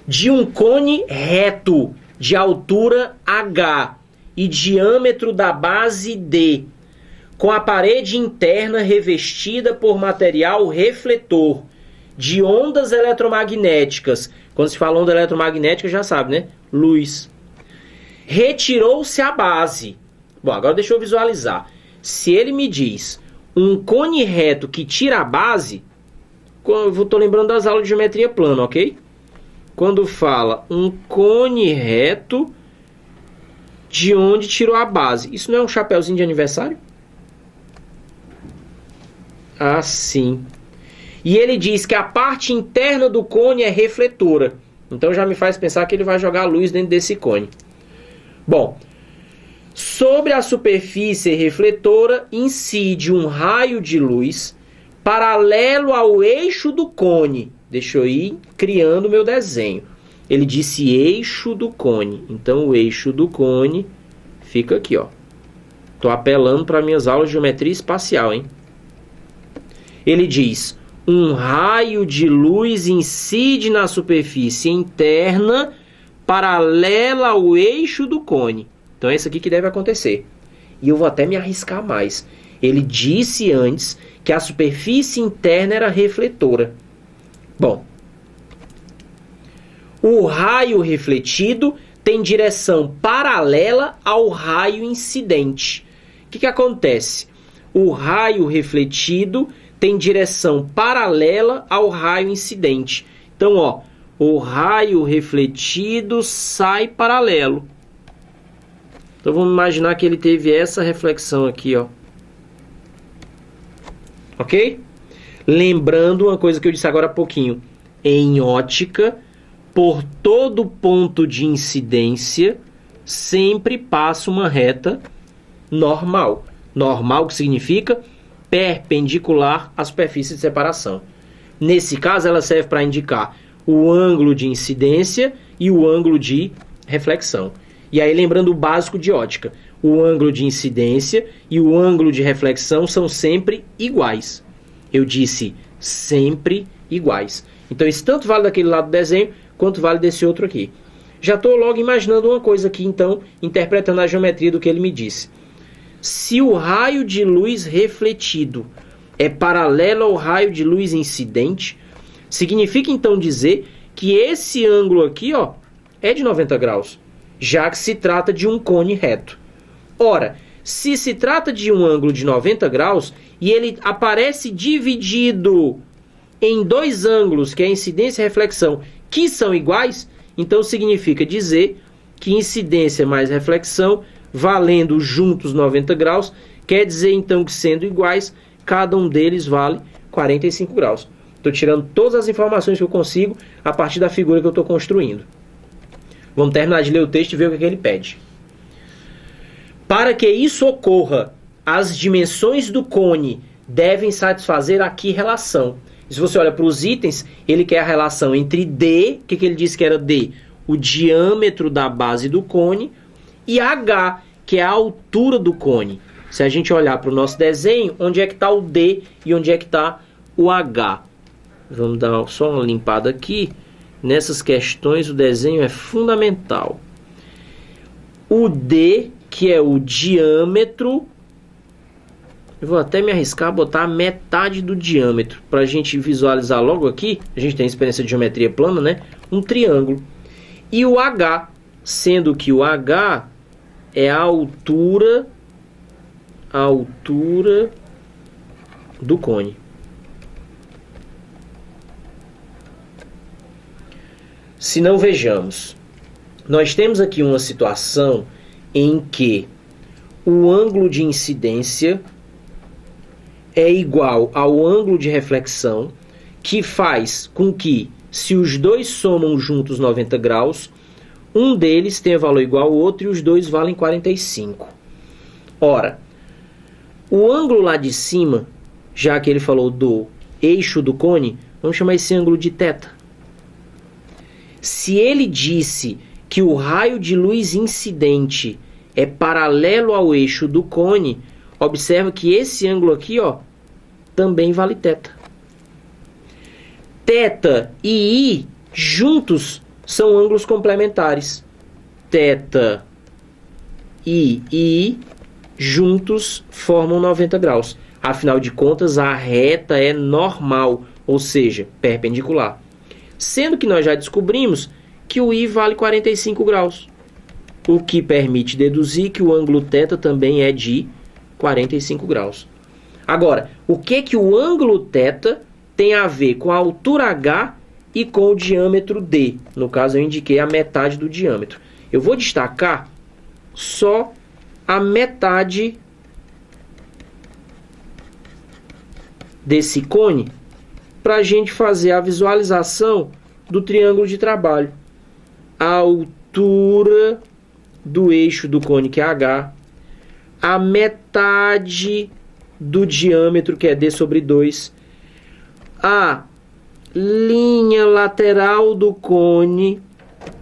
de um cone reto de altura H e diâmetro da base D, com a parede interna revestida por material refletor de ondas eletromagnéticas. Quando se fala onda eletromagnética, já sabe, né? Luz. Retirou-se a base. Bom, agora deixa eu visualizar. Se ele me diz um cone reto que tira a base, eu estou lembrando das aulas de geometria plana, ok? Quando fala um cone reto de onde tirou a base. Isso não é um chapéuzinho de aniversário? Ah, sim. E ele diz que a parte interna do cone é refletora. Então já me faz pensar que ele vai jogar luz dentro desse cone. Bom, sobre a superfície refletora incide um raio de luz paralelo ao eixo do cone. Deixa eu ir criando o meu desenho. Ele disse eixo do cone. Então o eixo do cone fica aqui, ó. Estou apelando para minhas aulas de geometria espacial, hein? Ele diz: um raio de luz incide na superfície interna paralela ao eixo do cone. Então é isso aqui que deve acontecer. E eu vou até me arriscar mais. Ele disse antes que a superfície interna era refletora. Bom, o raio refletido tem direção paralela ao raio incidente. O que acontece? O raio refletido tem direção paralela ao raio incidente. Então, ó, o raio refletido sai paralelo. Então, vamos imaginar que ele teve essa reflexão aqui, ó. Ok? Lembrando uma coisa que eu disse agora há pouquinho. Em ótica, por todo ponto de incidência, sempre passa uma reta normal. Normal, que significa perpendicular à superfície de separação. Nesse caso, ela serve para indicar o ângulo de incidência e o ângulo de reflexão. E aí, lembrando o básico de ótica, o ângulo de incidência e o ângulo de reflexão são sempre iguais. Eu disse sempre iguais. Então, isso tanto vale daquele lado do desenho, quanto vale desse outro aqui. Já estou logo imaginando uma coisa aqui, então, interpretando a geometria do que ele me disse. Se o raio de luz refletido é paralelo ao raio de luz incidente, significa então dizer que esse ângulo aqui, ó, é de 90 graus, já que se trata de um cone reto. Ora, se se trata de um ângulo de 90 graus e ele aparece dividido em dois ângulos, que é incidência e reflexão, que são iguais, então significa dizer que incidência mais reflexão, valendo juntos 90 graus, quer dizer então que sendo iguais, cada um deles vale 45 graus. Estou tirando todas as informações que eu consigo a partir da figura que eu estou construindo. Vamos terminar de ler o texto e ver o que ele pede. Para que isso ocorra, as dimensões do cone devem satisfazer aqui relação. E se você olha para os itens, ele quer a relação entre D, o que ele disse que era D? O diâmetro da base do cone, e H, que é a altura do cone. Se a gente olhar para o nosso desenho, onde é que está o D e onde é que está o H? Vamos dar só uma limpada aqui. Nessas questões o desenho é fundamental. O D, que é o diâmetro, eu vou até me arriscar a botar a metade do diâmetro, para a gente visualizar logo aqui, a gente tem experiência de geometria plana, né? Um triângulo. E o H, sendo que o H é a altura do cone. Se não, vejamos. Nós temos aqui uma situação em que o ângulo de incidência é igual ao ângulo de reflexão, que faz com que, se os dois somam juntos 90 graus, um deles tenha valor igual ao outro e os dois valem 45. Ora, o ângulo lá de cima, já que ele falou do eixo do cone, vamos chamar esse ângulo de θ. Se ele disse que o raio de luz incidente é paralelo ao eixo do cone, observa que esse ângulo aqui, ó, também vale θ. Θ e I juntos são ângulos complementares. Θ e I juntos formam 90 graus. Afinal de contas, a reta é normal, ou seja, perpendicular. Sendo que nós já descobrimos que o I vale 45 graus, o que permite deduzir que o ângulo θ também é de 45 graus. Agora, o que o ângulo θ tem a ver com a altura H e com o diâmetro D? No caso, eu indiquei a metade do diâmetro. Eu vou destacar só a metade desse cone para a gente fazer a visualização do triângulo de trabalho. A altura do eixo do cone, que é H, a metade do diâmetro, que é D sobre 2, a linha lateral do cone,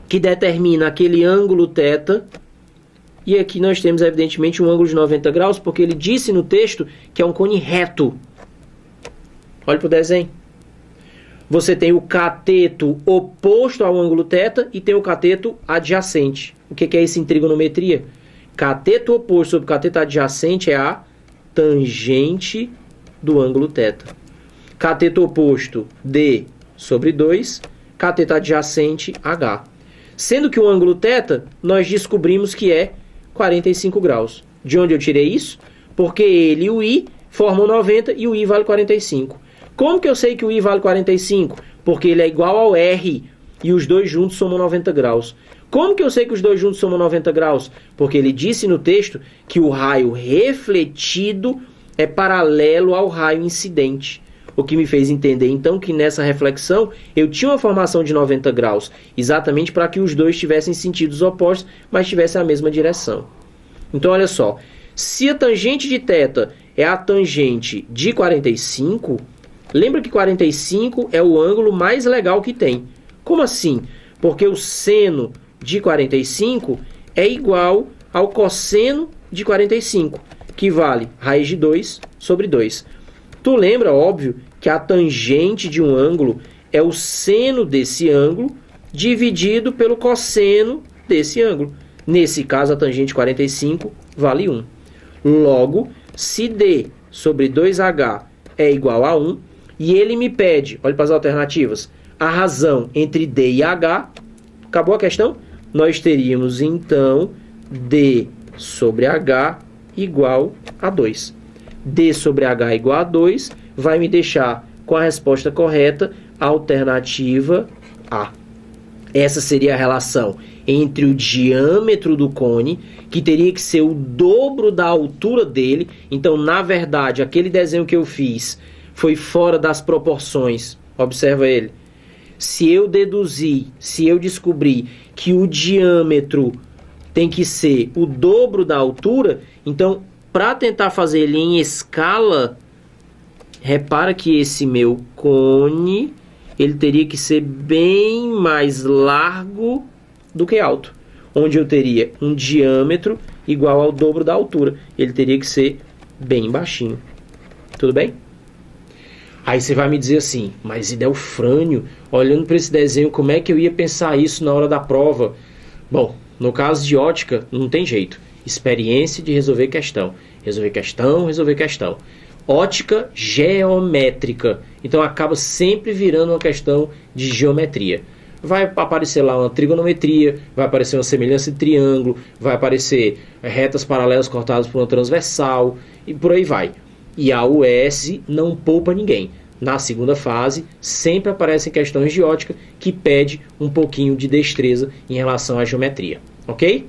que determina aquele ângulo θ, e aqui nós temos, evidentemente, um ângulo de 90 graus, porque ele disse no texto que é um cone reto. Olha para o desenho. Você tem o cateto oposto ao ângulo θ e tem o cateto adjacente. O que é isso em trigonometria? Cateto oposto sobre cateto adjacente é a tangente do ângulo θ. Cateto oposto, D sobre 2, cateto adjacente, H. Sendo que o ângulo θ, nós descobrimos que é 45 graus. De onde eu tirei isso? Porque ele e o I formam 90 e o I vale 45. Como que eu sei que o I vale 45? Porque ele é igual ao R e os dois juntos somam 90 graus. Como que eu sei que os dois juntos somam 90 graus? Porque ele disse no texto que o raio refletido é paralelo ao raio incidente. O que me fez entender, então, que nessa reflexão eu tinha uma formação de 90 graus, exatamente para que os dois tivessem sentidos opostos, mas tivessem a mesma direção. Então, olha só, se a tangente de θ é a tangente de 45, lembra que 45 é o ângulo mais legal que tem. Como assim? Porque o seno de 45 é igual ao cosseno de 45, que vale raiz de 2 sobre 2. Tu lembra, óbvio, que a tangente de um ângulo é o seno desse ângulo dividido pelo cosseno desse ângulo. Nesse caso, a tangente de 45 vale 1. Logo, se D sobre 2H é igual a 1, e ele me pede, olha para as alternativas, a razão entre D e H, acabou a questão? Nós teríamos, então, D sobre H igual a 2. D sobre H igual a 2 vai me deixar com a resposta correta, a alternativa A. Essa seria a relação entre o diâmetro do cone, que teria que ser o dobro da altura dele. Então, na verdade, aquele desenho que eu fiz foi fora das proporções. Observa ele. Se eu descobrir que o diâmetro tem que ser o dobro da altura, então, para tentar fazer ele em escala, repara que esse meu cone, ele teria que ser bem mais largo do que alto. Onde eu teria um diâmetro igual ao dobro da altura. Ele teria que ser bem baixinho. Tudo bem? Aí você vai me dizer assim, mas Idelfrânio, olhando para esse desenho, como é que eu ia pensar isso na hora da prova? Bom, no caso de ótica, não tem jeito. Experiência de resolver questão. Resolver questão, resolver questão. Ótica geométrica. Então acaba sempre virando uma questão de geometria. Vai aparecer lá uma trigonometria, vai aparecer uma semelhança de triângulo, vai aparecer retas paralelas cortadas por uma transversal e por aí vai. E a UES não poupa ninguém. Na segunda fase, sempre aparecem questões de ótica que pede um pouquinho de destreza em relação à geometria. Ok?